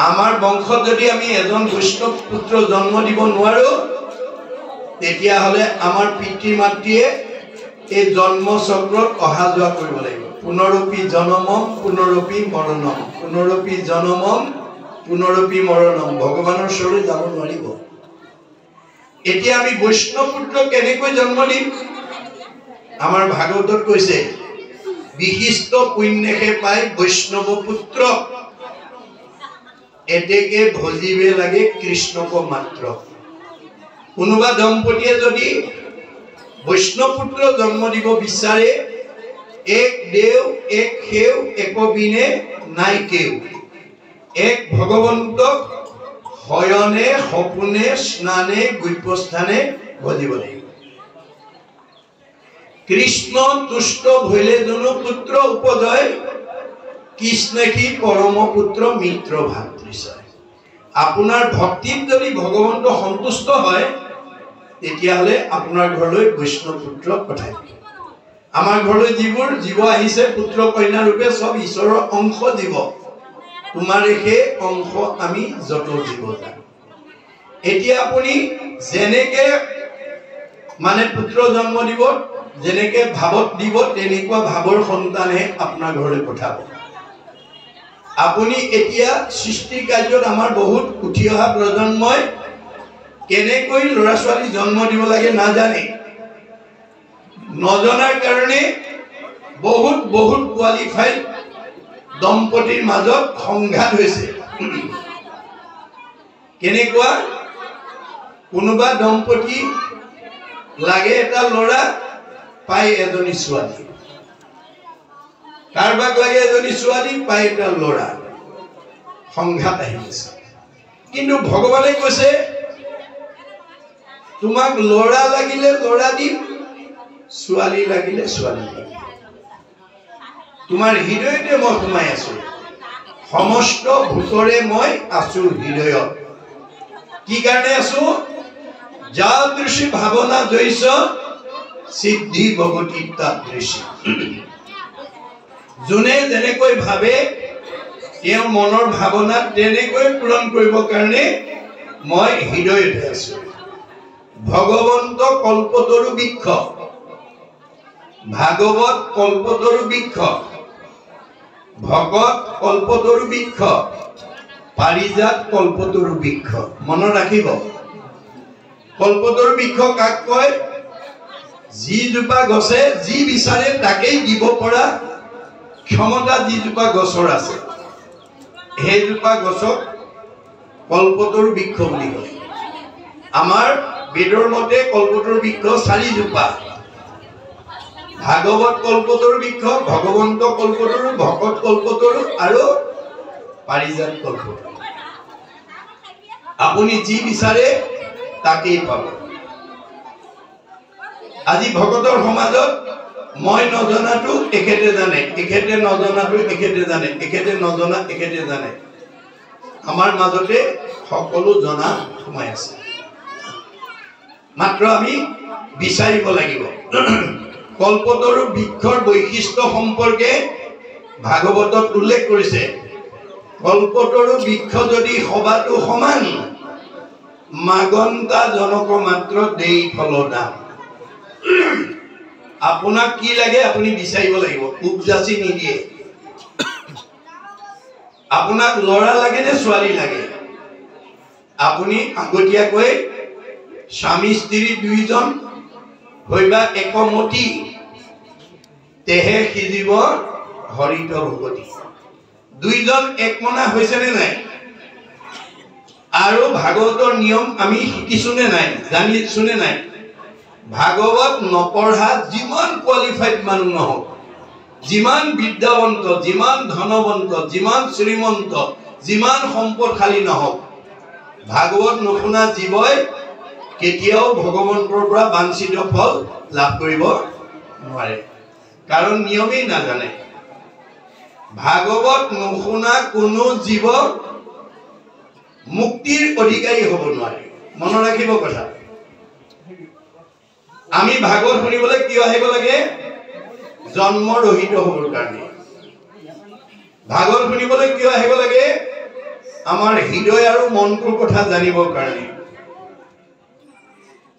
আমাৰ বংশত যদি আমি এজন বৈষ্ণৱ পুত্ৰ জন্ম দিব নোৱাৰো তেতিয়াহ'লে আমাৰ পিতৃ মাতৃয়ে এই জন্ম চক্ৰত অহা যোৱা কৰিব লাগিব। পুনৰপি জনমম পুনৰপি মৰণম, পুনৰপি জনমম পুনৰপি মৰণম, ভগৱানৰ ওচৰলৈ যাব নোৱাৰিব। এতিয়া আমি বৈষ্ণৱ পুত্ৰ কেনেকৈ জন্ম দিম? আমাৰ ভাগৱতত কৈছে বিশিষ্ট পুণ্যকে পাই বৈষ্ণৱ পুত্ৰ এতেকে ভজিবে লাগে কৃষ্ণক মাত্ৰ। কোনোবা দম্পতীয়ে যদি বৈষ্ণৱ পুত্ৰ জন্ম দিব বিচাৰে, এক দেও এক সেও এক বিনে নাই কেও, এক ভগৱন্তক শয়নে সপোনে স্নানে গুপ্যস্থানে ভজিব লাগিব। কৃষ্ণ তুষ্ট ভৈলে জনো পুত্ৰ উপজয়, কৃষ্ণেখি পৰম পুত্ৰ মিত্ৰ ভাতৃচয়। আপোনাৰ ভক্তিত যদি ভগৱন্ত সন্তুষ্ট হয় তেতিয়াহ'লে আপোনাৰ ঘৰলৈ বৈষ্ণৱ পুত্ৰ পঠাই দিব। আমাৰ ঘৰলৈ যিবোৰ জীৱ আহিছে পুত্ৰ কন্যা ৰূপে চব ঈশ্বৰৰ অংশ জীৱ, তোমাৰ সেই অংশ আমি যত জীৱ জানো। এতিয়া আপুনি যেনেকে মানে পুত্ৰ জন্ম দিব, যেনেকে ভাৱত দিব, তেনেকুৱা ভাৱৰ সন্তানহে আপোনাৰ ঘৰলৈ পঠাব। আপুনি এতিয়া সৃষ্টি কাৰ্যত আমাৰ বহুত উঠি অহা প্ৰজন্মই কেনেকৈ ল'ৰা ছোৱালী জন্ম দিব লাগে নাজানে। নজনাৰ কাৰণে বহুত বহুত কোৱালিফাইড দম্পতীৰ মাজত সংঘাত হৈছে। কেনেকুৱা? কোনোবা দম্পতী লাগে এটা ল'ৰা, পাই এজনী ছোৱালী, কাৰোবাক লাগে এজনী ছোৱালী, পাই এটা ল'ৰা, সংঘাত আহি আছে। কিন্তু ভগৱানে কৈছে তোমাক ল'ৰা লাগিলে ল'ৰা দিম, ছোৱালী লাগিলে ছোৱালী দিম। তোমাৰ হৃদয়তে মই সোমাই আছো, সমস্ত ভূতৰে মই আছো হৃদয়ত। কি কাৰণে আছো? যাদৃশী ভাৱনা জৈস সিদ্ধি ভগতি তাদৃশী। যোনে যেনেকৈ ভাবে তেওঁৰ মনৰ ভাৱনা তেনেকৈ পূৰণ কৰিবৰ কাৰণে মই হৃদয়তে আছো। ভগৱন্ত কল্পতৰু বৃক্ষ, ভাগৱত কল্পতৰু বৃক্ষ, ভগত কল্পতৰু বৃক্ষ, পাৰিজাত কল্পতৰু বৃক্ষ। মনত ৰাখিব, কল্পতৰু বৃক্ষ কাক কয়? যিজোপা গছে যি বিচাৰে তাকেই দিব পৰা ক্ষমতা যিজোপা গছৰ আছে, সেইজোপা গছক কল্পতৰু বৃক্ষ বুলি কয়। আমাৰ বেদৰ মতে কল্পতৰু বৃক্ষ 4জোপা। ভাগৱত কল্পতৰু বৃক্ষ, ভগৱন্ত কল্পতৰু, ভকত কল্পতৰু আৰু পাৰিজাত কল্পতৰু। আপুনি যি বিচাৰে তাকেই পাব। আজি ভকতৰ সমাজত মই নজনাটো এখেতে জানে, এখেতে নজনাটো এখেতে জানে, এখেতে নজনা এখেতে জানে। আমাৰ মাজতে সকলো জনা সোমাই আছে, মাত্ৰ আমি বিচাৰিব লাগিব। কল্পতৰু বৃক্ষৰ বৈশিষ্ট্য সম্পৰ্কে ভাগৱতত উল্লেখ কৰিছে। কল্পতৰু বৃক্ষ যদি সবাতো সমান, মাগন্তা জনক মাত্ৰ দেই ফল দাম। আপোনাক কি লাগে আপুনি বিচাৰিব লাগিব, উপজাচি নিদিয়ে। আপোনাক ল'ৰা লাগে নে ছোৱালী লাগে, আপুনি আগতীয়াকৈ স্বামী স্ত্ৰী দুইজন হৈবা একমতি, তেহে সিজিব হৰিত ভগতি। দুইজন একমনা হৈছে নে নাই? আৰু ভাগৱতৰ নিয়ম আমি শিকিছোনে নাই, জানিছোনে নাই? ভাগৱত নপঢ়া যিমান কোৱালিফাইড মানুহ নহওক, যিমান বিদ্যাৱন্ত, যিমান ধনৱন্ত, যিমান শ্ৰীমন্ত, যিমান সম্পদশালী নহওক, ভাগৱত নুশুনা জীৱই কেতিয়াও ভগৱন্তৰ পৰা বাঞ্ছিত ফল লাভ কৰিব নোৱাৰে, কাৰণ নিয়মেই নাজানে। ভাগৱত নুশুনা কোনো জীৱ মুক্তিৰ অধিকাৰী হ'ব নোৱাৰে। মনত ৰাখিব কথা। আমি ভাগৱত শুনিবলৈ কিয় আহিব লাগে? জন্ম ৰহিত হ'বৰ কাৰণে। ভাগৱত শুনিবলৈ কিয় আহিব লাগে? আমাৰ হৃদয় আৰু মনটোৰ কথা জানিবৰ কাৰণে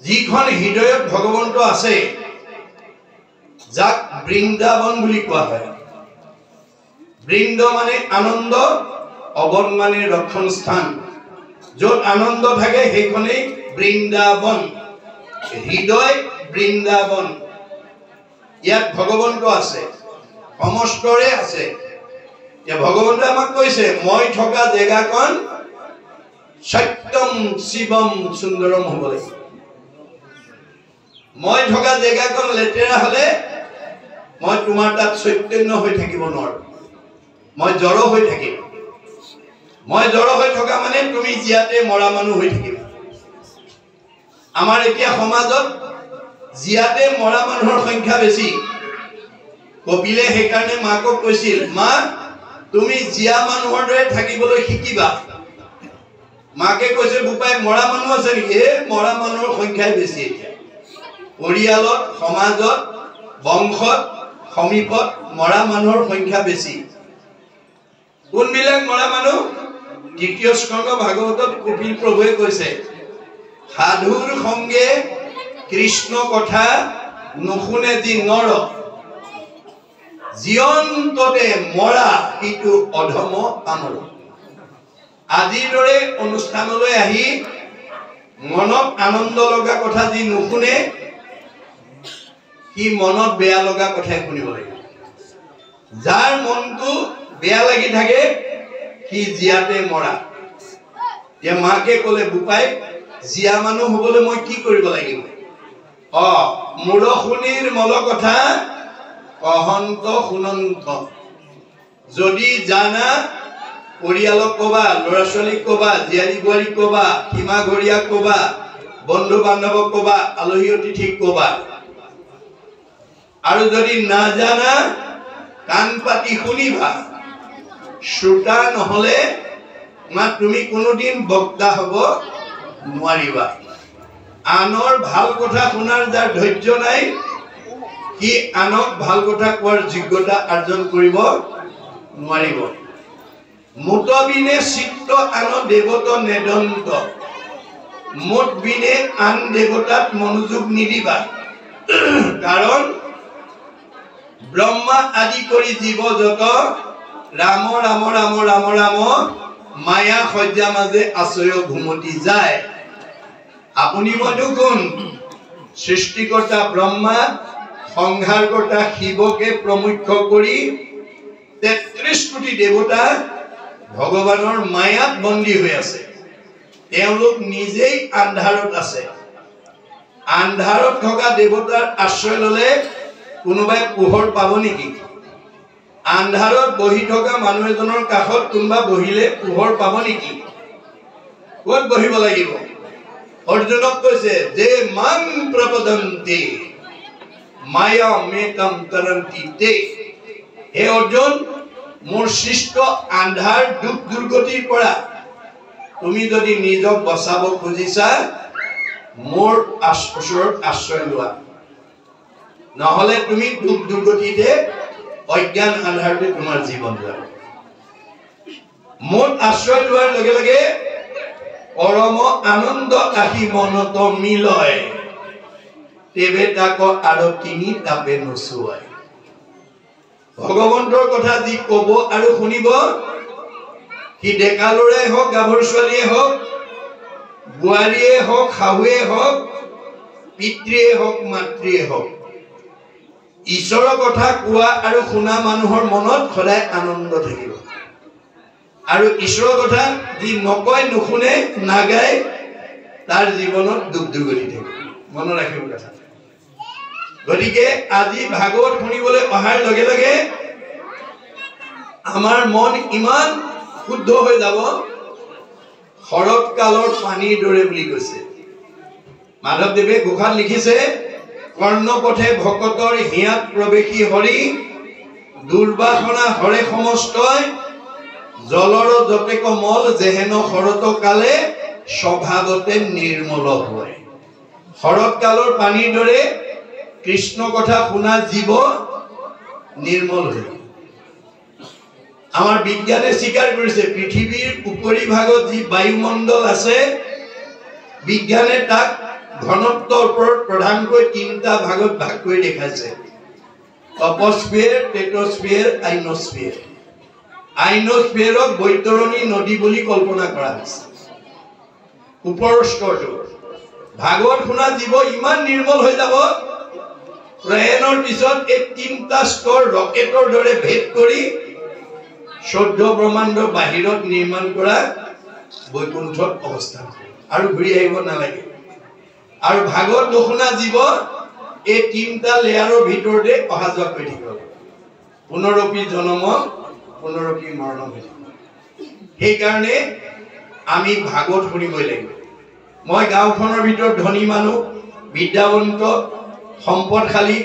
যিখন হৃদয়ত ভগৱন্ত আছে যাক বৃন্দাবন বুলি কোৱা হয় বৃন্দ মানে আনন্দ অবন মানে ৰক্ষণ স্থান য'ত আনন্দ থাকে সেইখনেই বৃন্দাবন হৃদয় বৃন্দাবন ইয়াত ভগৱন্ত আছে সমস্তৰে আছে যে ভগৱন্তই আমাক কৈছে মই থকা জেগাখন সত্যম শিৱম সুন্দৰম হ'ব লাগিব মই থকা জেগাখন লেতেৰা হলে মই তোমাৰ তাত চৈতন্য হৈ থাকিব নোৱাৰো মই জড় হৈ থাকিম মই জড় হৈ থকা মানে তুমি জিয়াতে মৰা মানুহ হৈ থাকিবা আমাৰ এতিয়া সমাজত জিয়াতে মৰা মানুহৰ সংখ্যা বেছি কপিলে সেইকাৰণে মাকক কৈছিল মা তুমি জিয়া মানুহৰ দৰে থাকিবলৈ শিকিবা মাকে কৈছে বুপাই মৰা মানুহ আছে নেকি মৰা মানুহৰ সংখ্যাই বেছি এতিয়া পৰিয়ালত সমাজত বংশত সমীপত মৰা মানুহৰ সংখ্যা বেছি কোনবিলাক মৰা মানুহ দ্বিতীয় স্কন্ধ ভাগৱতত কপিল প্ৰভুৱে কৈছে সাধুৰ সংগে কৃষ্ণ কথা নুশুনে যি নৰ জীয়ন্ততে মৰা সিটো অধম কামৰ আজিৰ দৰে অনুষ্ঠানলৈ আহি মনত আনন্দ লগা কথা যি নুশুনে সি মনত বেয়া লগা কথাই শুনিব লাগিব যাৰ মনটো বেয়া লাগি থাকে সি জিয়াতে মৰা যে মাকে ক'লে বুপাই জিয়া মানুহ হ'বলৈ মই কি কৰিব লাগিব মূৰশুনিৰ মল কথা অহন্ত শুনন্ত যদি জানা পৰিয়ালক কবা ল'ৰা ছোৱালীক কবা জীয়াৰী বোৱাৰীক কবা সীমা ঘৰীয়াক কবা বন্ধু বান্ধৱক কবা আলহী অতিথিক কবা আৰু যদি নাজানা কাণ পাতি শুনিবা শ্ৰোতা নহলে তুমি কোনোদিন বক্তা হ'ব নোৱাৰিবা আনৰ ভাল কথা শুনাৰ যাৰ ধৈৰ্য নাই সি আনক ভাল কথা কোৱাৰ যোগ্যতা অৰ্জন কৰিব নোৱাৰিব মুতবিনে চিত্ত আন দেৱত নেদন্ত মুত বিনে আন দেৱতাত মনোযোগ নিদিবা কাৰণ ব্ৰহ্মা আদি কৰি জীৱ যত ৰাম ৰাম ৰাম ৰাম ৰাম মায়া সজ্জা মাজে আশ্ৰয় ঘুমতি যায় আপুনি মইতো কোন সৃষ্টিকৰ্তা ব্ৰহ্মা সংহাৰকৰ্তা শিৱকে প্ৰমুখ্য কৰি ৩৩ কোটি দেৱতা ভগৱানৰ মায়াত বন্দী হৈ আছে তেওঁলোক নিজেই আন্ধাৰত আছে আন্ধাৰত থকা দেৱতাৰ আশ্ৰয় ললে কোনোবাই পোহৰ পাব নেকি আন্ধাৰত বহি থকা মানুহ এজনৰ কাষত কোনোবা বহিলে পোহৰ পাব নেকি ক'ত বহিব লাগিব অৰ্জুনক কৈছে যে মান প্ৰপদন্তি মায়া মেকম তৰন্তি তে হে অৰ্জুন মোৰ সৃষ্ট আন্ধাৰ দুখ দুৰ্গতিৰ পৰা তুমি যদি নিজক বচাব খুজিছা মোৰ ওচৰত আশ্ৰয় লোৱা নহলে তুমি দুখ দুৰ্গতিতে অজ্ঞান আন্ধাৰতে তোমাৰ জীৱন যাব মোৰ আশ্ৰয় লোৱাৰ লগে লগে পৰম আনন্দ আহি মনত মিলয় তেবে তাক আৰু তিনি তাপে নচুৱায় ভগৱন্তৰ কথা যি কব আৰু শুনিব সি ডেকা ল'ৰাই হওক গাভৰু ছোৱালীয়ে হওক বোৱাৰীয়ে হওক শাহুৱে হওক পিতৃয়ে হওক মাতৃয়ে হওক ঈশ্বৰৰ কথা কোৱা আৰু শুনা মানুহৰ মনত সদায় আনন্দ থাকিব আৰু ঈশ্বৰৰ কথা যি নকয় নুশুনে নাগায় তাৰ জীৱনত দুখ দুৰ্গতি থাকিব মনত ৰাখিব কথা গতিকে আজি ভাগৱত শুনিবলৈ অহাৰ লগে লগে আমাৰ মন ইমান শুদ্ধ হৈ যাব শৰৎ কালৰ পানীৰ দৰে বুলি কৈছে মাধৱদেৱে ঘোষাত লিখিছে কৰ্ণপথে ভকতৰ হিয়াত প্ৰৱেশী হৰি দুৰ্বাসনা হৰে সমস্তই জলৰ যতেক মল যেহেন শৰৎ কালে স্বভাৱতে নিৰ্মল হয় শৰৎ কালৰ পানীৰ দৰে কৃষ্ণ কথা শুনা জীৱ নিৰ্মল হয় আমাৰ বিজ্ঞানে স্বীকাৰ কৰিছে পৃথিৱীৰ উপৰিভাগত যি বায়ুমণ্ডল আছে বিজ্ঞানে তাক ঘনত্বৰ ওপৰত প্ৰধানকৈ তিনিটা ভাগত ভাগ কৰি দেখাইছে টপস্ফিয়াৰ টেট্ৰস্ফিয়াৰ আইনোস্ফিয়াৰ আইনোস্ফিয়াৰক বৈতৰণী নদী বুলি কল্পনা কৰা হৈছে ওপৰৰ স্তৰটো ভাগৱত শুনা জীৱ ইমান নিৰ্মল হৈ যাব প্ৰয়াণৰ পিছত এই তিনিটা স্তৰ ৰকেটৰ দৰে ভেদ কৰি 14 ব্ৰহ্মাণ্ডৰ বাহিৰত নিৰ্মাণ কৰা বৈকুণ্ঠত অৱস্থান আৰু ঘূৰি আহিব নালাগে আৰু ভাগৱত নুশুনা জীৱ এই তিনিটা লেয়াৰৰ ভিতৰতে অহা যোৱা কৰি থাকিব পুনৰপি জন্ম পুনৰপি মৰণ হৈ থাকিব সেইকাৰণে আমি ভাগৱত শুনিবই লাগিব মই গাঁওখনৰ ভিতৰত ধনী মানুহ বিদ্যাৱন্ত সম্পদশালী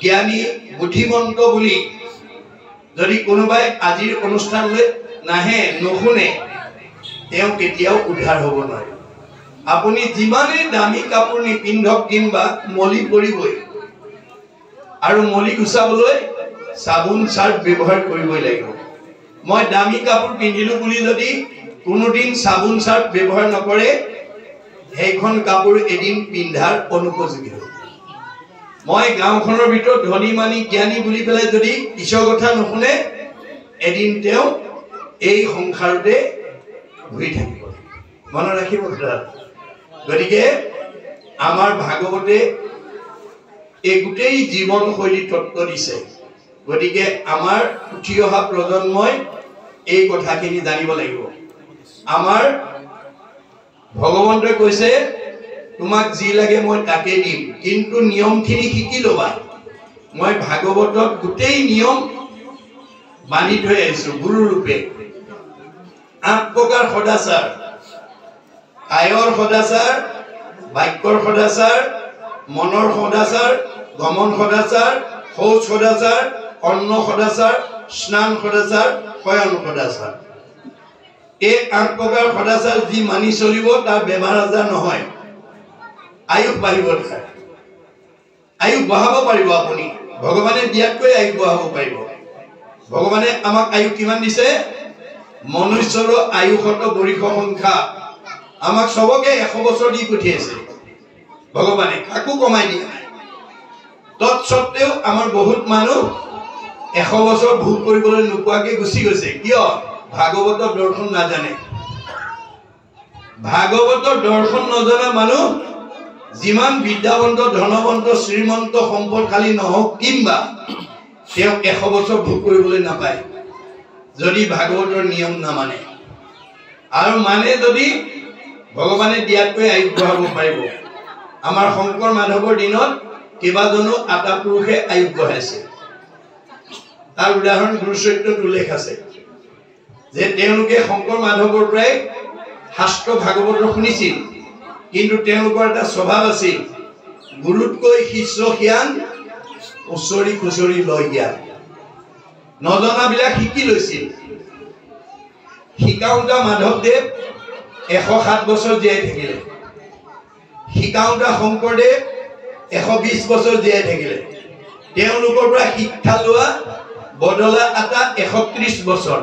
জ্ঞানী বুদ্ধিমন্ত বুলি যদি কোনোবাই আজিৰ অনুষ্ঠানলৈ নাহে নুশুনে তেওঁ কেতিয়াও উদ্ধাৰ হ'ব নোৱাৰে আপুনি যিমানেই দামী কাপোৰ নিপিন্ধক কিংবা মলি পৰিবই আৰু মলি গুচাবলৈ চাবোন চাৰ্ফ ব্যৱহাৰ কৰিবই লাগিব মই দামী কাপোৰ পিন্ধিলো বুলি যদি কোনোদিন চাবোন চাৰ্ফ ব্যৱহাৰ নকৰে সেইখন কাপোৰ এদিন পিন্ধাৰ অনুপযোগী হ'ব মই গাঁওখনৰ ভিতৰত ধনী মানি জ্ঞানী বুলি পেলাই যদি ঈশ্বৰৰ কথা নুশুনে এদিন তেওঁ এই সংসাৰতে ঘূৰি থাকিব মনত ৰাখিব গতিকে আমাৰ ভাগৱতে এই গোটেই জীৱনশৈলী তত্ত্ব দিছে গতিকে আমাৰ উঠি অহা প্ৰজন্মই এই কথাখিনি জানিব লাগিব আমাৰ ভগৱন্তই কৈছে তোমাক যি লাগে মই তাকে দিম কিন্তু নিয়মখিনি শিকি ল'বা মই ভাগৱতত গোটেই নিয়ম বান্ধি থৈ আহিছো গুৰু ৰূপে 8 প্ৰকাৰ সদাচাৰ কায়ৰ সদাচাৰ বাক্যৰ সদাচাৰ মনৰ সদাচাৰ গমন সদাচাৰ শৌচ সদাচাৰ অন্ন সদাচাৰ স্নান সদাচাৰ শয়ন সদাচাৰ এই 8 প্ৰকাৰ সদাচাৰ যি মানি চলিব তাৰ বেমাৰ আজাৰ নহয় আয়ুস বাঢ়িব তাৰ আয়ুস বঢ়াব পাৰিব আপুনি ভগৱানে দিয়াতকৈ আয়ুস বঢ়াব পাৰিব ভগৱানে আমাক আয়ুস কিমান দিছে মনুষ্যৰ আয়ুসত বৰিষ সংখ্যা আমাক সবকে 100 বছৰ দি পঠিয়াইছে ভগৱানে কাকো কমাই দিয়া নাই তৎসত্ত্বেও আমাৰ বহুত মানুহ 100 বছৰ ভোগ কৰিবলৈ নোপোৱাকৈ গুচি গৈছে কিয় ভাগৱতৰ দৰ্শন নাজানে ভাগৱতৰ দৰ্শন নজনা মানুহ যিমান বিদ্যাৱন্ত ধনৱন্ত শ্ৰীমন্ত সম্পদশালী নহওক কিংবা তেওঁ 100 বছৰ ভোগ কৰিবলৈ নাপায় যদি ভাগৱতৰ নিয়ম নামানে আৰু মানে যদি ভগৱানে দিয়াতকৈ আয়ুস বঢ়াব পাৰিব আমাৰ শংকৰ মাধৱৰ দিনত কেইবাজনো আটা পুৰুষে আয়ুস বঢ়াইছে তাৰ উদাহৰণ গুৰুচৰিত্ৰত উল্লেখ আছে যে তেওঁলোকে শংকৰ মাধৱৰ পৰাই শাস্ত্ৰ ভাগৱতৰ শুনিছিল কিন্তু তেওঁলোকৰ এটা স্বভাৱ আছিল গুৰুতকৈ শিষ্য জ্ঞান উচৰি খুচৰি লৈ জ্ঞান নজনাবিলাক শিকি লৈছিল শিকাওঁতা মাধৱদেৱ 107 বছৰ জীয়াই থাকিলে শিকাওঁতা শংকৰদেৱ 120 বছৰ জীয়াই থাকিলে তেওঁলোকৰ পৰা শিক্ষা লোৱা বদলা আটা 130 বছৰ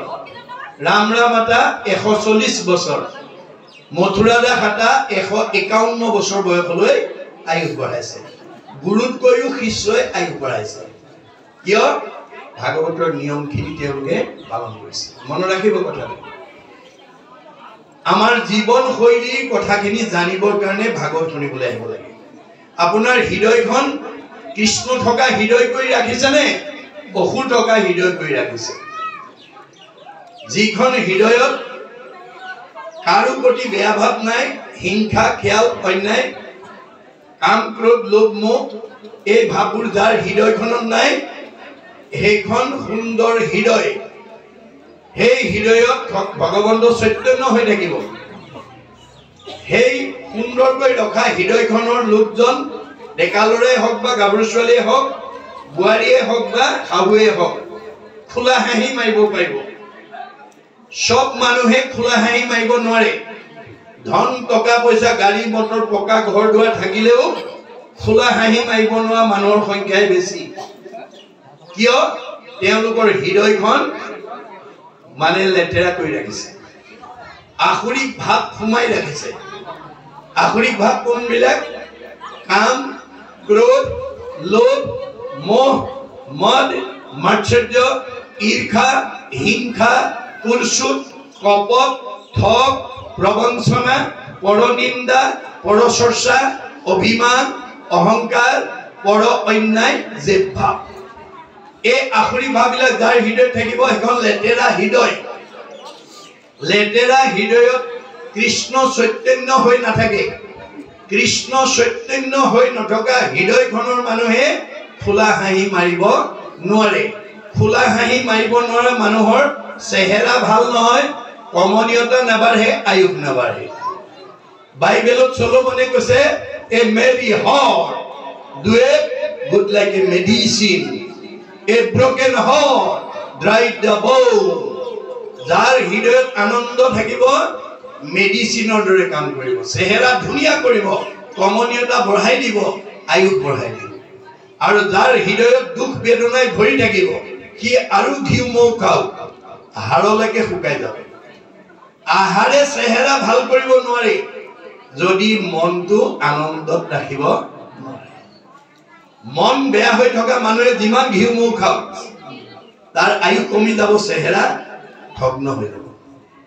ৰাম আটা 140 বছৰ মথুৰা দাস আটা 151 বছৰ বয়সলৈ আয়ুস বঢ়াইছে গুৰুতকৈও শিষ্যই আয়ুস বঢ়াইছে কিয় ভাগৱতৰ নিয়মখিনি তেওঁলোকে পালন কৰিছে মনত ৰাখিব কথাটো আমাৰ জীৱনশৈলীৰ কথাখিনি জানিবৰ কাৰণে ভাগৱত শুনিবলৈ আহিব লাগে আপোনাৰ হৃদয়খন কৃষ্ণ থকা হৃদয় কৰি ৰাখিছেনে অসুৰ থকা হৃদয় কৰি ৰাখিছে যিখন হৃদয়ত কাৰো প্ৰতি বেয়া ভাৱ নাই হিংসা খ্যাল অন্যায় কাম ক্ৰোধ লোভ মোহ এই ভাৱবোৰ যাৰ হৃদয়খনত নাই সেইখন সুন্দৰ হৃদয় সেই হৃদয়ত ভগৱন্ত চৈতন্য হৈ থাকিব সেই সুন্দৰকৈ ৰখা হৃদয়খনৰ লোকজন ডেকালৰে হওক বা গাভৰু ছোৱালীয়ে হওক বোৱাৰীয়ে হওক বা শাহুৱে হওক খোলা হাঁহি মাৰিব পাৰিব সব মানুহে খোলা হাঁহি মাৰিব নোৱাৰে ধন টকা পইচা গাড়ী মটৰ পকা ঘৰ দুৱাৰ থাকিলেও খোলা হাঁহি মাৰিব নোৱাৰা মানুহৰ সংখ্যাই বেছি কিয় তেওঁলোকৰ হৃদয়খন মানে লেতেৰা কৰি ৰাখিছে আসুৰিক ভাৱ সোমাই ৰাখিছে আসুৰিক ভাৱ কোনবিলাক কাম ক্ৰোধ লোভ মোহ মদ মাৎসৰ্য ঈৰ্ষা হিংসা কুৎসুত কপট ঠগ প্ৰবঞ্চনা পৰনিন্দা পৰচৰ্চা অভিমান অহংকাৰ পৰ অন্যায় জেদ ভাৱ এই আসুৰিক ভাৱবিলাক যাৰ হৃদয় থাকিব এখন লেতেৰা হৃদয়ত কৃষ্ণ চৈতন্য হৈ নাথাকে কৃষ্ণ চৈতন্য হৈ নথকা হৃদয়খনৰ মানুহে ফুলা হাঁহি মাৰিব নোৱাৰে ফুলা হাঁহি মাৰিব নোৱাৰা মানুহৰ চেহেৰা ভাল নহয় কমনীয়তা নাবাঢ়ে আয়ুস নাবাঢ়ে বাইবেলত চলোমনে কৈছে এ মেৰি heart doeth good like a medicine a broken heart dried the bone যাৰ হৃদয়ত আনন্দ থাকিব মেডিচিনৰ দৰে কাম কৰিব চেহেৰা ধুনীয়া কৰিব কমনীয়তা বঢ়াই দিব আয়ুস বঢ়াই দিব আৰু যাৰ হৃদয়ত দুখ বেদনাই ভৰি থাকিব কি আৰু ঘিউ মৌ খাও হাড়লৈকে শুকাই যাব আহাৰে চেহেৰা ভাল কৰিব নোৱাৰি যদি মনটো আনন্দত ৰাখিব নোৱাৰে মন বেয়া হৈ থকা মানুহে যিমান ঘিউ মৌ খাওক তাৰ আয়ু কমি যাব চেহেৰা ভগ্ন হৈ যাব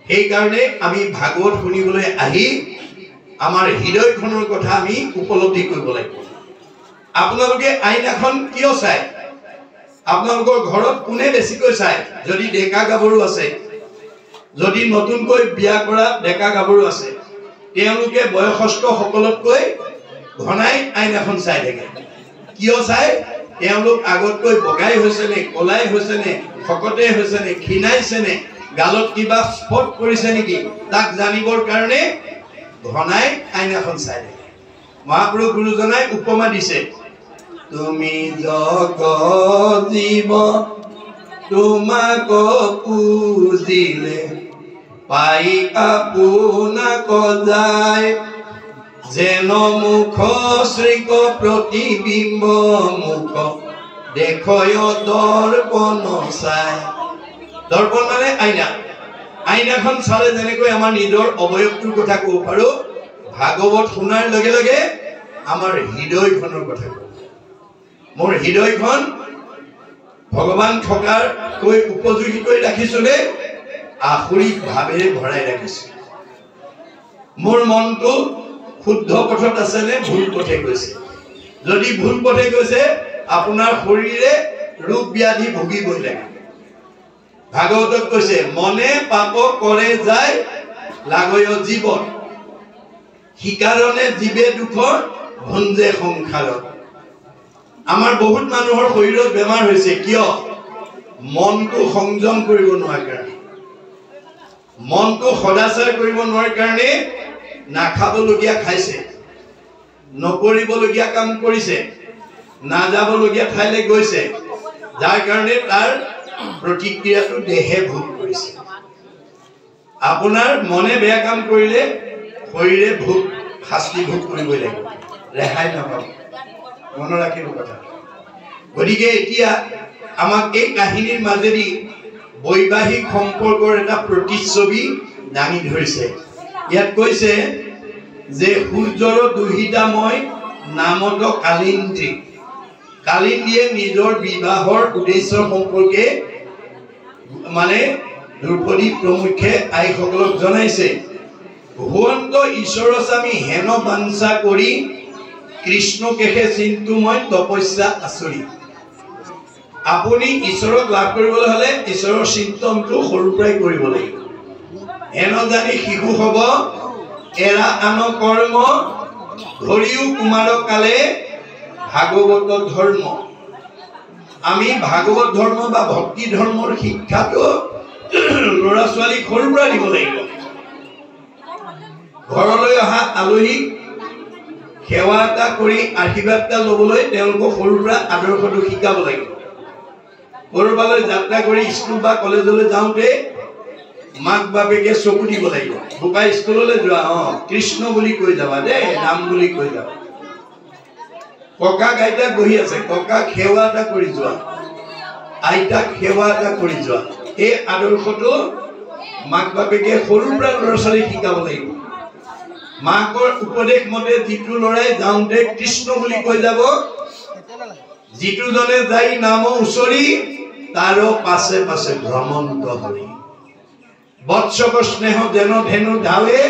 সেইকাৰণে আমি ভাগৱত শুনিবলৈ আহি আমাৰ হৃদয়খনৰ কথা আমি উপলব্ধি কৰিব লাগিব আপোনালোকে আইনাখন কিয় চাই আপোনালোকৰ ঘৰত কোনে বেছিকৈ চায় যদি ডেকা গাভৰু আছে যদি নতুনকৈ বিয়া কৰা ডেকা গাভৰু আছে তেওঁলোকে বয়সস্থ সকলতকৈ ঘনাই আইনাখন চাই থাকে কিয় চাই তেওঁলোক আগতকৈ বগাই হৈছে নে কলাই হৈছে নে শকতে হৈছে নে ক্ষীণাইছে নে গালত কিবা স্পট কৰিছে নেকি তাক জানিবৰ কাৰণে ঘনাই আইনাখন চাই থাকে মহাপুৰুষ গুৰুজনাই উপমা দিছে তুমি জগত জীৱ তোমাক পুজিলে পাই আপোনাক যায় যেন মুখ শ্ৰীক প্ৰতিবিম্ব মুখ দেখয় দৰ্পণ চাই দৰ্পণ মানে আইনা আইনাখন চালে যেনেকৈ আমাৰ নিজৰ অৱয়ৱটোৰ কথা ক'ব পাৰো ভাগৱত শুনাৰ লগে লগে আমাৰ হৃদয়খনৰ কথা ক'ব মোৰ হৃদয়খন ভগৱান থকাৰ কৈ উপযোগী কৰি ৰাখিছোনে আসুৰিক ভাৱেৰে ভৰাই ৰাখিছো মোৰ মনটো শুদ্ধ পথত আছে নে ভুল পথে গৈছে যদি ভুল পথে গৈছে আপোনাৰ শৰীৰে ৰোগ ব্যাধি ভুগিবই লাগে ভাগৱতত কৈছে মনে পাপ কৰে যায় লাগয় জীৱন শিকাৰণে জীৱে দুখৰ ভঞ্জে সংসাৰত আমাৰ বহুত মানুহৰ শৰীৰত বেমাৰ হৈছে কিয় মনটো সংযম কৰিব নোৱাৰাৰ কাৰণে মনটো সদাচাৰ কৰিব নোৱাৰাৰ কাৰণে নাখাবলগীয়া খাইছে নকৰিবলগীয়া কাম কৰিছে নাযাবলগীয়া ঠাইলৈ গৈছে যাৰ কাৰণে তাৰ প্ৰতিক্ৰিয়াটো দেহে ভোগ কৰিছে আপোনাৰ মনে বেয়া কাম কৰিলে শৰীৰে ভোগ শাস্তি ভোগ কৰিবই লাগিব ৰেহাই নাপাব মনত ৰাখিব কথা গতিকে এতিয়া আমাক এই কাহিনীৰ মাজেদি বৈবাহিক সম্পৰ্কৰ এটা প্ৰতিচ্ছবি দাঙি ধৰিছে ইয়াত কৈছে যে সূৰ্যৰ দুহিতা মই নামত কালিন্দীয়ে নিজৰ বিবাহৰ উদ্দেশ্যৰ সম্পৰ্কে মানে দ্ৰৌপদী প্ৰমুখ্যে আইসকলক জনাইছে ভুৱন্ত ঈশ্বৰ স্বামী হেন বাঞ্ছা কৰি কৃষ্ণকেহে চিন্তু মই তপস্যা আচৰি আপুনি ঈশ্বৰক লাভ কৰিবলৈ হলে ঈশ্বৰৰ চিন্তনটো সৰুৰ পৰাই কৰিব লাগিব হেন জানি শিশু হব এৰা আন কৰ্ম ধৰিও কুমাৰ কালে ভাগৱত ধৰ্ম আমি ভাগৱত ধৰ্ম বা ভক্তি ধৰ্মৰ শিক্ষাটো ল'ৰা ছোৱালীক সৰুৰ পৰা দিব লাগিব ঘৰলৈ অহা আলহীক সেৱা এটা কৰি আশীৰ্বাদ এটা ল'বলৈ তেওঁলোকক সৰুৰ পৰা আদৰ্শটো শিকাব লাগিব কৰবালৈ যাত্ৰা কৰি স্কুল বা কলেজলৈ যাওঁতে মাক বাপেকে চকু দিব লাগিব বোকা স্কুললৈ যোৱা কৃষ্ণ বুলি কৈ যাবা দেই নাম বুলি কৈ যাবা ককাক আইতাক বহি আছে ককাক সেৱা এটা কৰি যোৱা আইতাক সেৱা এটা কৰি যোৱা এই আদৰ্শটো মাক বাপেকে সৰুৰ পৰা ল'ৰা ছোৱালীক শিকাব লাগিব। মাকৰ উপদেশ মতে যিটো ল'ৰাই যাওঁতে কৃষ্ণ বুলি কৈ যাব, যিটো জনে যাই নাম উচৰি তাৰো পাছে পাছে ভ্ৰমন্ত হৰি। বৎসক স্নেহ যেন ধেনু ঢালে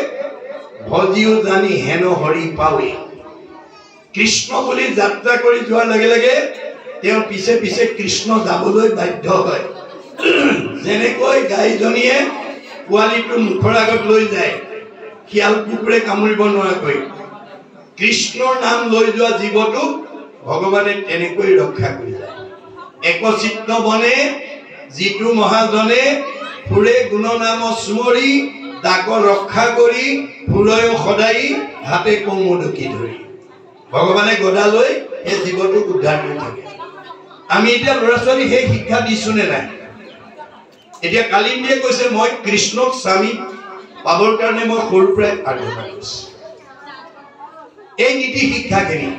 ভজিও জানি হেন হৰি পাৱে। কৃষ্ণ বুলি যাত্ৰা কৰি যোৱাৰ লগে লগে তেওঁ পিছে পিছে কৃষ্ণ যাবলৈ বাধ্য হয়। যেনেকৈ গাইজনীয়ে পোৱালিটো মুখৰ আগত লৈ যায়, শিয়াল কুকুৰে কামুৰিব নোৱাৰাকৈ, কৃষ্ণৰ নাম লৈ যোৱা জীৱটোক ভগৱানে তেনেকৈ ৰক্ষা কৰি যায়। একচিত্ত বনে যিটো মহাজনে ফুৰে গুণ নাম স্মৰি, তাক ৰক্ষা কৰি ফুৰয় সদায় হাতে কৌমুদকি ধৰি। ভগৱানে গদা লৈ সেই জীৱটোক উদ্ধাৰ কৰি থাকে। আমি এতিয়া ল'ৰা ছোৱালী সেই শিক্ষা দিছো নে নাই? এতিয়া কালিন্দীয়ে কৈছে মই কৃষ্ণক স্বামী পাবৰ কাৰণে মই সৰুৰ পৰাই আৰাধনা কৰিছো। এই নীতি শিক্ষাখিনি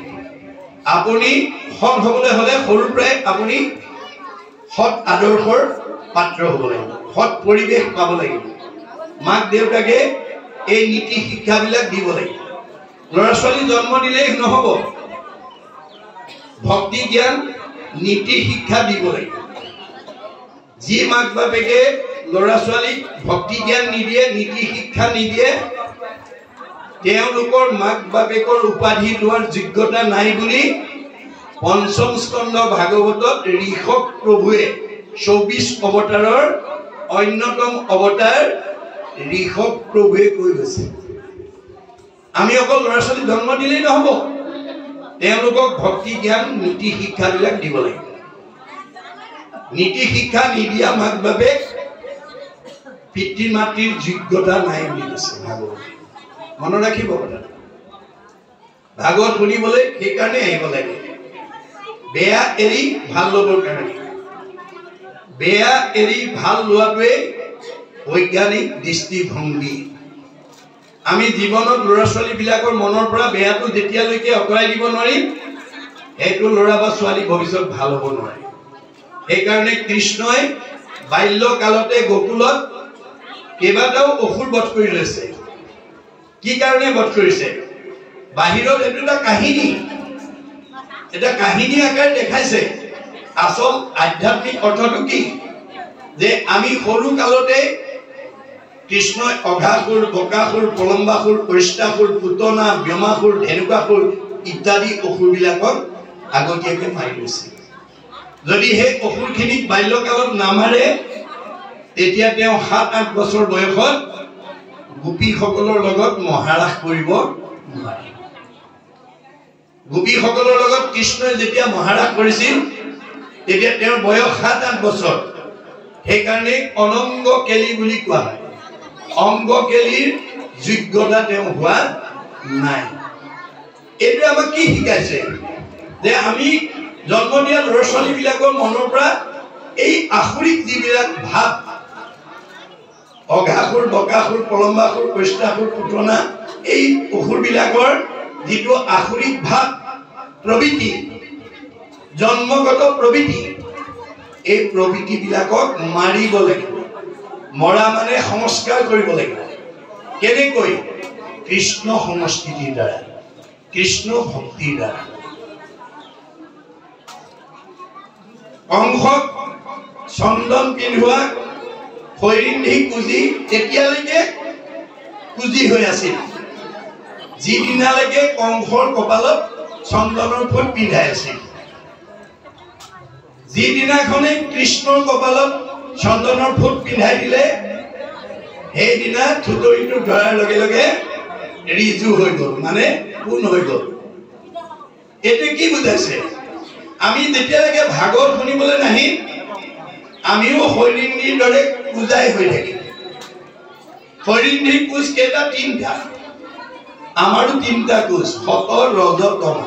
আপুনি সৎ হবলৈ হলে সৰুৰ পৰাই আপুনি সৎ আদৰ্শৰ পাত্ৰ হ'ব লাগিব, সৎ পৰিৱেশ পাব লাগিব। মাক দেউতাকে এই নীতি শিক্ষাবিলাক দিব লাগিব। ল'ৰা ছোৱালী জন্ম দিলেই নহব, ভক্তি জ্ঞান নীতি শিক্ষা দিব লাগিব। যি মাক বাপেকে ল'ৰা ছোৱালীক ভক্তি জ্ঞান নিদিয়ে, নীতি শিক্ষা নিদিয়ে, তেওঁলোকৰ মাক বাপেকৰ উপাধি লোৱাৰ যোগ্যতা নাই বুলি পঞ্চম স্কন্ধ ভাগৱতত ঋষভ প্ৰভুৱে 24 অৱতাৰৰ অন্যতম অৱতাৰ ঋষভ প্ৰভুৱে কৈ গৈছে। আমি অকল ল'ৰা ছোৱালী জন্ম দিলেই নহব, তেওঁলোকক ভক্তি জ্ঞান নীতি শিক্ষাবিলাক দিব লাগিব। নীতি শিক্ষা নিদিয়া মাক বাপেক পিতৃ মাতৃৰ যোগ্যতা নাই বুলি কৈছে ভাগৱত। মনত ৰাখিব কথা। ভাগৱত শুনিবলৈ সেইকাৰণে আহিব লাগে, বেয়া এৰি ভাল ল'বৰ কাৰণে। বেয়া এৰি ভাল লোৱাটোৱে বৈজ্ঞানিক দৃষ্টিভংগী। আমি জীৱনত ল'ৰা ছোৱালীবিলাকৰ মনৰ পৰা বেয়াটো যেতিয়ালৈকে আঁতৰাই দিব নোৱাৰিম, সেইটো ল'ৰা বা ছোৱালী ভৱিষ্যত ভাল হ'ব নোৱাৰে। সেইকাৰণে কৃষ্ণই বাল্যকালতে গকুলত কেইবাটাও অসুৰ বধ কৰি লৈছে। কি কাৰণে বধ কৰিছে? বাহিৰত এইটো এটা কাহিনী আকাৰে দেখাইছে। আচল আধ্যাত্মিক অৰ্থটো কি? যে আমি সৰু কালতে কৃষ্ণই অঘাসুৰ, বকাসুৰ, প্ৰলম্বাসুৰ, অৰিষ্টাসুৰ, পুতনা, ব্যোমাসুৰ, ধেনুকাসুৰ ইত্যাদি অসুৰবিলাকক আগতীয়াকৈ মাৰি লৈছে। যদি সেই অসুৰখিনিক বাল্যকালত নামাৰে, তেতিয়া তেওঁ 7-8 বছৰ বয়সত গোপীসকলৰ লগত মহাৰাস কৰিব নোৱাৰে। গোপীসকলৰ লগত কৃষ্ণই যেতিয়া মহাৰাস কৰিছিল, তেতিয়া তেওঁৰ বয়স 7-8 বছৰ। সেইকাৰণে অনংগ কেলি বুলি কোৱা হয়। অংগ কেলিৰ যোগ্যতা তেওঁ হোৱা নাই। এইটো আমাক কি শিকাইছে? যে আমি জন্ম দিয়া ল'ৰা ছোৱালীবিলাকৰ মনৰ পৰা এই আসুৰিক যিবিলাক ভাৱ, অঘাসুৰ, বকাসুৰ, প্ৰলম্বাসুৰ, অৰিষ্টাসুৰ, পুতনা, এই অসুৰবিলাকৰ যিটো আসুৰিক ভাৱ, প্ৰবৃত্তি, জন্মগত প্ৰবৃত্তি, এই প্ৰবৃত্তিবিলাকক মাৰিব লাগিব। মৰা মানে সংস্কাৰ কৰিব লাগিব। কেনেকৈ? কৃষ্ণ সংস্কৃতিৰ দ্বাৰা, কৃষ্ণ ভক্তিৰ দ্বাৰা। কংসক চন্দন পিন্ধোৱা হৈৰিন্ধি কুজি তেতিয়ালৈকে কুজি হৈ আছিল, যিদিনালৈকে কংসৰ কপালত চন্দনৰ ফুট পিন্ধাই আছিল। যিদিনাখনে কৃষ্ণৰ কপালত চন্দনৰ ফুট পিন্ধাই দিলে, সেইদিনা থুতৰিটো ধৰাৰ লগে লগে ৰিজু হৈ গ'ল, মানে পোন হৈ গ'ল। এইটো কি বুজাইছে? আমি যেতিয়ালৈকে ভাগৱত শুনিবলৈ নাহিম, আমিও হৈৰিন্ধিৰ দৰে পূজাই হৈ থাকিম। হৈৰিন্ধিৰ কোচ কেইটা? 3টা। আমাৰো 3টা কোচ, সত, ৰজ, তম।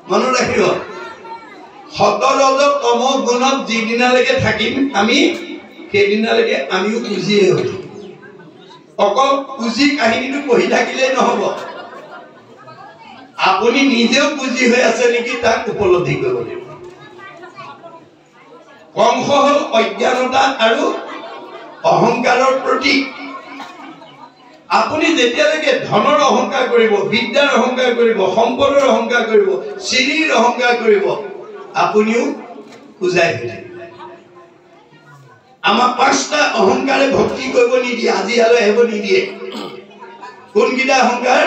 মনত ৰাখিব, সত, ৰজ, তম গুণত যিদিনালৈকে থাকিম আমি, সেইদিনালৈকে আমিও পুঁজিয়ে হৈ থাকিম। অকল পুঁজি কাহিনীটো পঢ়ি থাকিলেই নহব, আপুনি নিজেও পুঁজি হৈ আছে নেকি তাক উপলব্ধি কৰিব লাগিব। কংস হল অজ্ঞানতা আৰু অহংকাৰৰ প্ৰতীক। আপুনি যেতিয়ালৈকে ধনৰ অহংকাৰ কৰিব, বিদ্যাৰ অহংকাৰ কৰিব, সম্পদৰ অহংকাৰ কৰিব, শ্ৰীৰ অহংকাৰ কৰিব, আপুনিও পূজাই হৈ থাকিব। আমাৰ 5টা অহংকাৰে ভক্তি কৰিব নিদিয়ে, আজি আৰু আহিব নিদিয়ে। কোনকেইটা অহংকাৰ?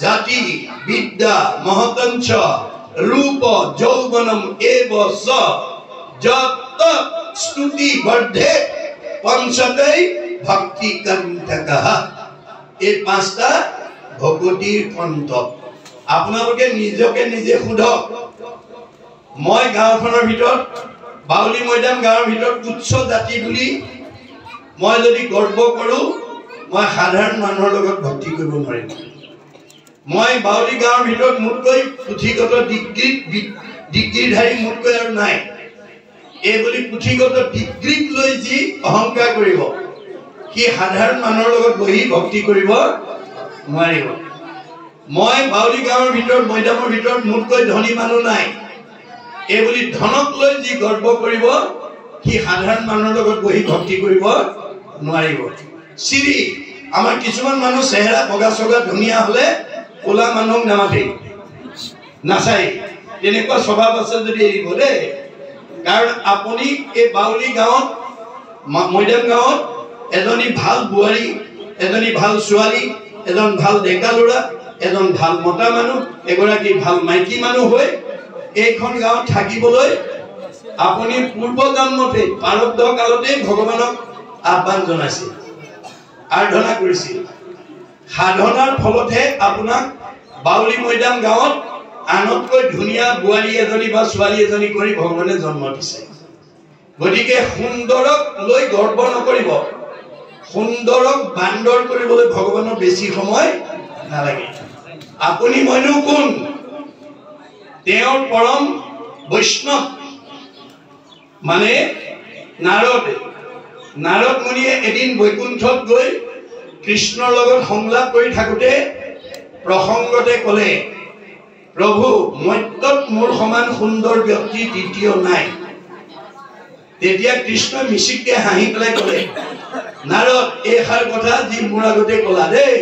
জাতি, বিদ্যা, মহতঞ্চ, ৰূপ, যৌৱনম এব স যত স্তুতি বৰ্ধে পঞ্চতৈ ভক্তি কণ্ঠকঃ। এই 5টা ভগৱতীৰ কণ্ঠ। আপোনালোকে নিজকে নিজে সোধক, মই গাঁওখনৰ ভিতৰত বাউলী মৈদাম গাঁৱৰ ভিতৰত উচ্চ জাতি বুলি মই যদি গৰ্ব কৰোঁ, মই সাধাৰণ মানুহৰ লগত ভক্তি কৰিব নোৱাৰিম। মই বাউলী গাঁৱৰ ভিতৰত মোতকৈ পুথিগত ডিগ্ৰীধাৰী মোতকৈ আৰু নাই, এই বুলি পুথিগত ডিগ্ৰীক লৈ যি অহংকাৰ কৰিব, সি সাধাৰণ মানুহৰ লগত বহি ভক্তি কৰিব নোৱাৰিব। মই বাউলী গাঁৱৰ ভিতৰত মৈদামৰ ভিতৰত মোতকৈ ধনী মানুহ নাই, এই বুলি ধনক লৈ যি গৰ্ব কৰিব, সি সাধাৰণ মানুহৰ লগত বহি ভক্তি কৰিব নোৱাৰিব। শ্ৰী আমাৰ কিছুমান মানুহ চেহেৰা বগা চগা ধুনীয়া হলে ক'লা মানুহক নামাতে, নাচাই, তেনেকুৱা স্বভাৱ আছে যদি এৰিব দেই। কাৰণ আপুনি এই বাউলী গাঁৱত মৈদাম গাঁৱত এজনী ভাল বোৱাৰী, এজনী ভাল ছোৱালী, এজন ভাল ডেকা ল'ৰা, এজন ভাল মতা মানুহ, এগৰাকী ভাল মাইকী মানুহ হৈ এইখন গাঁৱত থাকিবলৈ আপুনি পূৰ্ব জন্মতে প্ৰাৰব্ধ কালতে ভগৱানক আহ্বান জনাইছিল, আৰাধনা কৰিছিল। সাধনাৰ ফলতহে আপোনাক বাউলী মৈদাম গাঁৱত আনতকৈ ধুনীয়া বোৱাৰী এজনী বা ছোৱালী এজনী কৰি ভগৱানে জন্ম দিছে। গতিকে সুন্দৰক লৈ গৰ্ব নকৰিব। সুন্দৰক বান্দৰ কৰিবলৈ ভগৱানৰ বেছি সময় নালাগে। আপুনি মইনো কোন? তেওঁৰ পৰম বৈষ্ণৱ মানে নাৰদ। নাৰদ মুনিয়ে এদিন বৈকুণ্ঠত গৈ কৃষ্ণৰ লগত সংলাপ কৰি থাকোঁতে প্ৰসংগতে ক'লে, প্ৰভু মৰ্ত্যত মোৰ সমান সুন্দৰ ব্যক্তি দ্বিতীয় নাই। তেতিয়া কৃষ্ণই মিচিককে হাঁহি পেলাই ক'লে, নাৰদ এইষাৰ কথা যি মোৰ আগতে ক'লা দেই,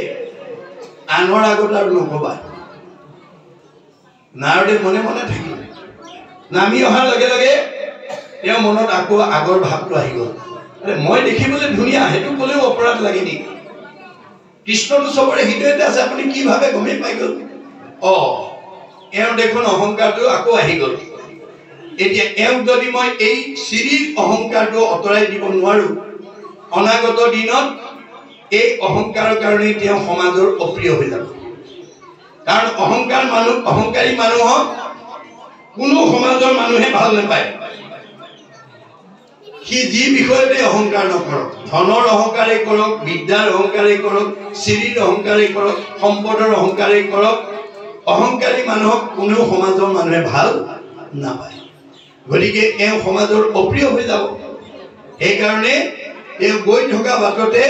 আনৰ আগত আৰু নক'বা। নাৰদে মনে মনে থাকিল। নামি অহাৰ লগে লগে তেওঁৰ মনত আকৌ আগৰ ভাৱটো আহি গ'ল। মই দেখিবলৈ ধুনীয়া, সেইটো ক'লেও অপৰাধ লাগে নেকি? কৃষ্ণটো চবৰে হৃদয়তে আছে, আপুনি কি ভাবে গমেই পাই গ'ল। এওঁ দেখোন অহংকাৰটো আকৌ আহি গ'ল। এতিয়া এওঁক যদি মই এই শ্ৰীৰ অহংকাৰটো আঁতৰাই দিব নোৱাৰো, অনাগত দিনত এই অহংকাৰৰ কাৰণে তেওঁ সমাজৰ অপ্ৰিয় হৈ যাব। কাৰণ অহংকাৰী মানুহক কোনো সমাজৰ মানুহে ভাল নাপায়। সি যি বিষয়তে অহংকাৰ নকৰক, ধনৰ অহংকাৰেই কৰক, বিদ্যাৰ অহংকাৰেই কৰক, শ্ৰীৰ অহংকাৰেই কৰক, সম্পদৰ অহংকাৰেই কৰক, অহংকাৰী মানুহক কোনো সমাজৰ মানুহে ভাল নাপায়। গতিকে এওঁ সমাজৰ অপ্ৰিয় হৈ যাব। সেইকাৰণে তেওঁ গৈ থকা বাটতে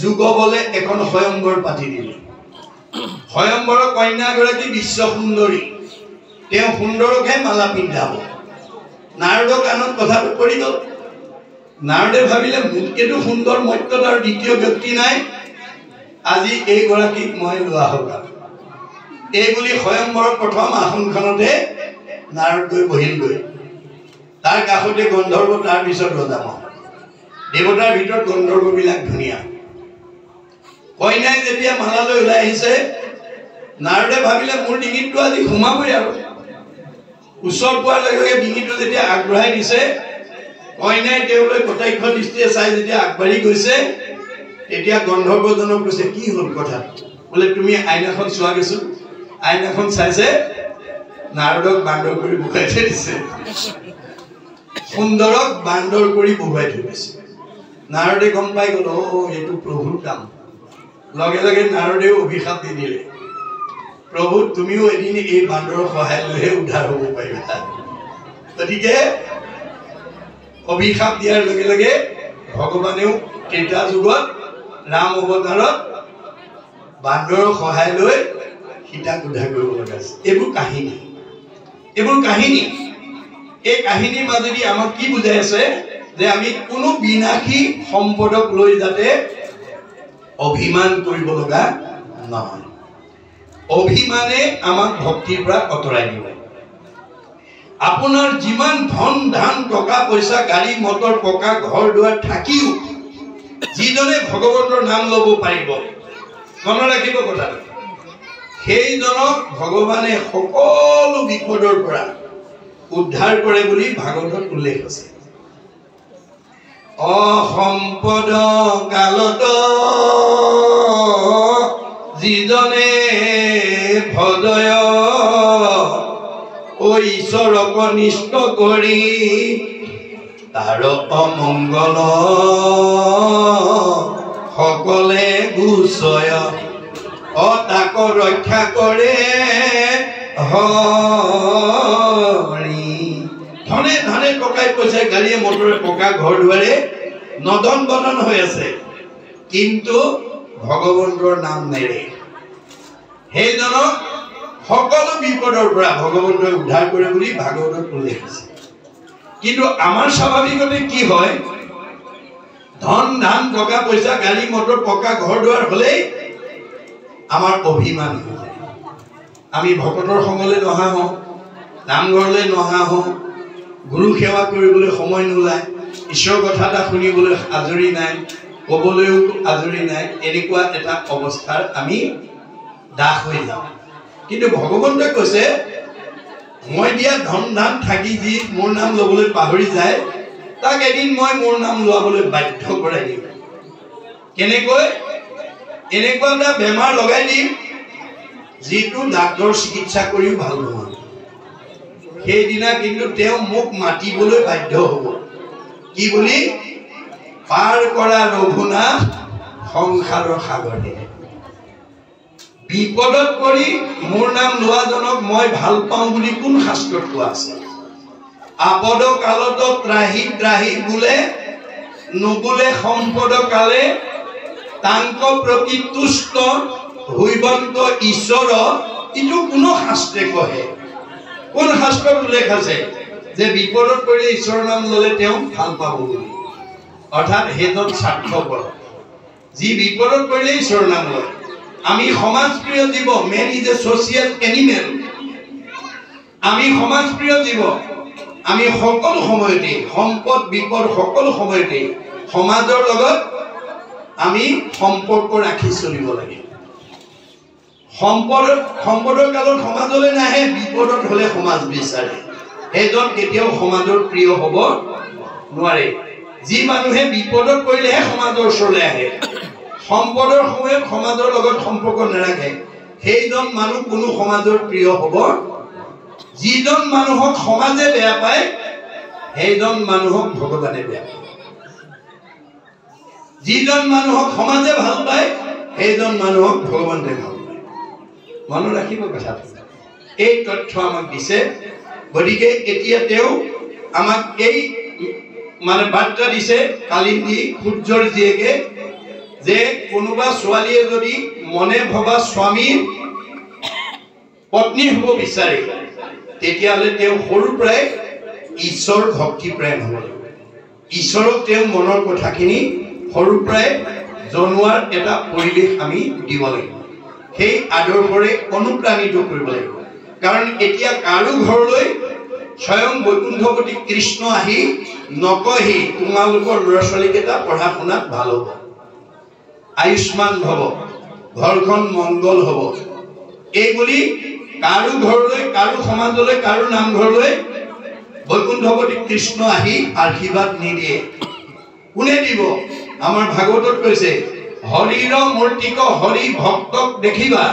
যুগবলে এখন স্বয়ম্বৰ পাতি দিলে। স্বয়ম্বৰৰ কন্যাগৰাকী বিশ্ব সুন্দৰী, তেওঁ সুন্দৰকহে মালা পিন্ধাব। নাৰদৰ কাণত কথাটো পৰি গ'ল। নাৰদে ভাবিলে মোতকেতো সুন্দৰ মৰ্ত্যত আৰু দ্বিতীয় ব্যক্তি নাই, আজি এইগৰাকীক মই লোৱা হ'ব। এই বুলি স্বয়ম্বৰৰ প্ৰথম আসনখনতে নাৰদ গৈ বহিলগৈ। তাৰ কাষতে গন্ধৰ্ব, তাৰ পিছত ৰজামহ। দেৱতাৰ ভিতৰত গন্ধৰ্ববিলাক ধুনীয়া। কইনাই যেতিয়া মালালৈ ওলাই আহিছে, নাৰদে ভাবিলে মোৰ ডিঙিতটো আজি সোমাবই আৰু। ওচৰ পোৱাৰ লগে লগে ডিঙিটো যেতিয়া আগবঢ়াই দিছে, কইনাই তেওঁলৈ কটাক্ষ দৃষ্টিৰে চাই যেতিয়া আগবাঢ়ি গৈছে, তেতিয়া গন্ধৰ্বজনক কৈছে, কি হ'ল কথা? বোলে তুমি আইনাখন চোৱা গৈছো। আইনাখন চাইছে, নাৰদক বান্দৰ কৰি বহুৱাই থৈ দিছে। সুন্দৰক বান্দৰ কৰি বহুৱাই থৈ দিছে। নাৰদে গম পাই গ'ল, এইটো প্ৰভুৰ কাম। লগে লগে নাৰদেও অভিশাপ দি দিলে, প্ৰভু তুমিও এদিন এই বান্দৰৰ সহায় লৈহে উদ্ধাৰ হ'ব পাৰিবা। গতিকে অভিশাপ দিয়াৰ লগে লগে ভগৱানেও ত্ৰেতা যুগত ৰাম অৱতাৰত বান্দৰৰ সহায় লৈ সীতাক উদ্ধাৰ কৰিব লগা আছে। এইবোৰ কাহিনী। এই কাহিনীৰ মাজেদি আমাক কি বুজাই আছে যে আমি কোনো বিনাশী সম্পদক লৈ যাতে অভিমান কৰিব লগা নহয়। অভিমানে আমাক ভক্তিৰ পৰা অতৰাই দিব। আপোনাৰ যিমান ধন ধান টকা পইচা গাড়ী মটৰ পকা ঘৰ দুৱাৰ থাকিও যিজনে ভগৱন্তৰ নাম ল'ব পাৰিব, মনত ৰাখিব কথাটো, সেইজনক ভগৱানে সকলো বিপদৰ পৰা উদ্ধাৰ কৰে বুলি ভাগৱতত উল্লেখ আছে। অসম্পদ কালত যিজনে ভজয় ঐ ঈশ্বৰক নিষ্ঠ কৰি তাৰ অমংগল সকলে গুচয় তাক ৰক্ষা কৰে হৰি। ধনে ধনে টকাই পইচাই গাড়ীয়ে মটৰে পকা ঘৰ দুৱাৰে নদন বদন হৈ আছে, কিন্তু ভগৱন্তৰ নাম নেৰে। সেইজনক সকলো বিপদৰ পৰা ভগৱন্তই উদ্ধাৰ কৰে বুলি ভাগৱতত উল্লেখ আছে। কিন্তু আমাৰ স্বাভাৱিকতে কি হয়, ধন ধান টকা পইচা গাড়ী মটৰ পকা ঘৰ দুৱাৰ হলেই আমাৰ অভিমান হৈ যায়। আমি ভকতৰ সংগলৈ নহা হওঁ, নামঘৰলৈ নহা হওঁ, গুৰু সেৱা কৰিবলৈ সময় নোলায়, ঈশ্বৰৰ কথা এটা শুনিবলৈ আজৰি নাই, ক'বলৈও আজৰি নাই, এনেকুৱা এটা অৱস্থাৰ আমি দাস হৈ যাওঁ। কিন্তু ভগৱন্তই কৈছে মই দিয়া ধন ধান থাকি যি মোৰ নাম ল'বলৈ পাহৰি যায়, তাক এদিন মই মোৰ নাম লোৱাবলৈ বাধ্য কৰাই দিম। কেনেকৈ? এনেকুৱা এটা বেমাৰ লগাই দিম যিটো ডাক্তৰ চিকিৎসা কৰিও ভাল নহয়। সেইদিনা কিন্তু তেওঁ মোক মাতিবলৈ বাধ্য হ'ব। কি বুলি? পাৰ কৰা ৰঘুনাথ সংসাৰৰ সাগৰে। বিপদত পৰি মোৰ নাম লোৱাজনক মই ভাল পাওঁ বুলি কোন শাস্ত্ৰত কোৱা আছে? আপদ কালত ত্ৰাহি ত্ৰাহি বোলে নুবোলে সম্পদ কালে তাংক প্ৰতি তুষ্ট হৈবন্ত ঈশ্বৰ। এইটো কোনো শাস্ত্ৰে কহে? কোন শাস্ত্ৰত উল্লেখ আছে যে বিপদত পৰিলে ঈশ্বৰৰ নাম ল'লে তেওঁ ভাল পাব বুলি? অৰ্থাৎ সেইজন স্বাৰ্থপৰ, যি বিপদত পৰিলে ঈশ্বৰৰ নাম লয়। আমি সমাজপ্ৰিয় জীৱ, man is a social animal. আমি সমাজপ্ৰিয় জীৱ। আমি সকলো সময়তে সম্পদ বিপদ সকলো সময়তে সমাজৰ লগত আমি সম্পৰ্ক ৰাখি চলিব লাগে। সম্পদৰ কালত সমাজলৈ নাহে, বিপদত হলে সমাজ বিচাৰে। সেইজন কেতিয়াও সমাজৰ প্ৰিয় হ'ব নোৱাৰে। যি মানুহে বিপদত পৰিলেহে সমাজৰ ওচৰলৈ আহে, সম্পদৰ সময়ত সমাজৰ লগত সম্পৰ্ক নাৰাখে, সেইজন মানুহ কোনো সমাজৰ প্ৰিয় হ'ব। যিজন মানুহক সমাজে বেয়া পায় সেইজন মানুহক ভগৱানে বেয়া পায়। যিজন মানুহক সমাজে ভাল পায় সেইজন মানুহক ভগৱানে ভাল পায়। মনত ৰাখিব কথাটো। এই তথ্য আমাক দিছে। গতিকে এতিয়া তেওঁ আমাক এই বাৰ্তা দিছে কালিন্দী সূৰ্যৰ জীয়েকে, যে কোনোবা ছোৱালীয়ে যদি মনে ভবা স্বামীৰ পত্নী হ'ব বিচাৰে, তেতিয়াহ'লে তেওঁ সৰুৰ পৰাই ঈশ্বৰ ভক্তি প্ৰেম হ'ব লাগিব। ঈশ্বৰক তেওঁ মনৰ কথাখিনি সৰুৰ পৰাই জনোৱাৰ এটা পৰিৱেশ আমি দিব লাগিব। সেই আদৰ্শৰে অনুপ্ৰাণিত কৰিব লাগিব। কাৰণ এতিয়া কাৰো ঘৰলৈ স্বয়ং বৈকুণ্ঠপতি কৃষ্ণ আহি নকহি তোমালোকৰ ল'ৰা ছোৱালীকেইটা পঢ়া শুনাত ভাল হ'ব, আয়ুষ্মান হ'ব, ঘৰখন মংগল হ'ব, এইবুলি কাৰো ঘৰলৈ, কাৰো সমাজলৈ, কাৰো নামঘৰলৈ বৈকুণ্ঠপতি কৃষ্ণ আহি আশীৰ্বাদ নিদিয়ে। কোনে দিব? আমাৰ ভাগৱতত কৈছে, হৰিৰ মূৰ্তিক হৰি ভক্তক দেখিবা,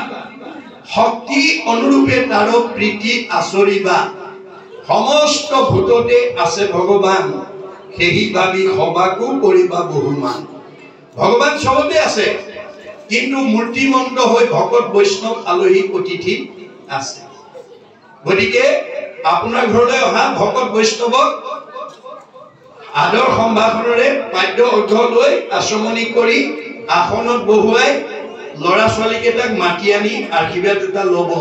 শক্তি অনুৰূপে তাৰ প্ৰীতি আচৰিবা, সমস্ত ভূততে আছে ভগৱান, সেই ভাবি সবাকো কৰিবা বহুমান। ভগৱান চবতে আছে, কিন্তু মূৰ্তিমন্ত হৈ ভকত বৈষ্ণৱ আলহী অতিথি আছে। গতিকে আপোনাৰ ঘৰলৈ অহা ভকত বৈষ্ণৱক আদৰ সম্ভাষণেৰে পাদ্য অৰ্ঘ্য লৈ আচমনি কৰি আসনত বহুৱাই ল'ৰা ছোৱালীকেইটাক মাতি আনি আশীৰ্বাদ এটা ল'ব।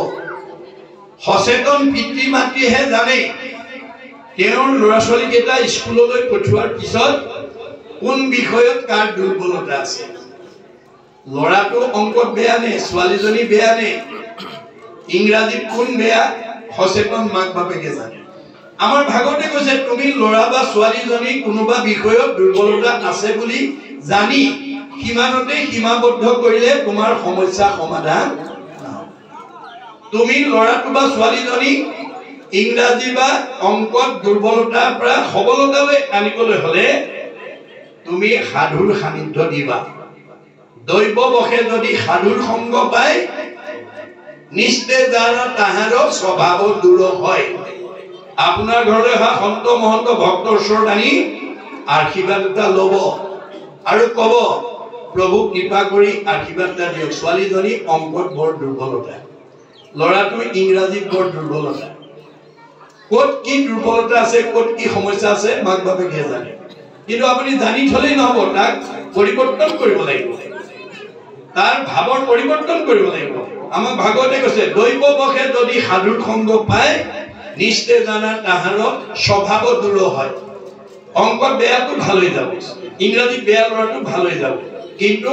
সচেতন পিতৃ মাতৃহে জানে তেওঁৰ ল'ৰা ছোৱালীকেইটা স্কুললৈ পঠোৱাৰ পিছত কোন বিষয়ত কাৰ দুৰ্বলতা আছে, ল'ৰাটো অংকত বেয়া নে, ছোৱালীজনী বেয়া নে, ইংৰাজীত কোন বেয়া, সচেতন মাক বাপেকে জানে। আমাৰ ভাগতে কৈছে তুমি ল'ৰা বা ছোৱালীজনী কোনোবা বিষয়ত দুৰ্বলতা আছে বুলি জানি সীমানতে সীমাবদ্ধ কৰিলে তোমাৰ সমস্যা সমাধান নহয়। তুমি ল'ৰাটো বা ছোৱালীজনী ইংৰাজী বা অংকত দুৰ্বলতাৰ পৰা সবলতালৈ আনিবলৈ হলে তুমি সাধুৰ সান্নিধ্য দিবা। দৈৱবশে যদি সাধুৰ সংগ পায় নিশ্চয় জানা তাহাৰ স্বভাৱ দূৰ হয়। আপোনাৰ ঘৰলৈ অহা সন্ত মহন্ত ভক্তৰ ওচৰত আনি আশীৰ্বাদ এটা ল'ব আৰু ক'ব প্ৰভু কৃপা কৰি আশীৰ্বাদ এটা দিয়ক, ছোৱালীজনী অংকত বৰ দুৰ্বলতা, ল'ৰাটো ইংৰাজীত বৰ দুৰ্বলতা। ক'ত কি দুৰ্বলতা আছে, ক'ত কি সমস্যা আছে মাক বাপেকে জানে। কিন্তু আপুনি জানি থলেই নহব, তাক পৰিৱৰ্তন কৰিব লাগিব, তাৰ ভাৱৰ পৰিৱৰ্তন কৰিব লাগিব। আমাক ভাগৱতে কৈছে দৈৱবশে যদি সাধুৰ সংগ পায় নিশ্চয় জানা তাহাৰ স্বভাৱ দূৰ হয়। অংকত বেয়াটো ভাল হৈ যাব, ইংৰাজীত বেয়া ল'ৰাটো ভাল হৈ যাব, কিন্তু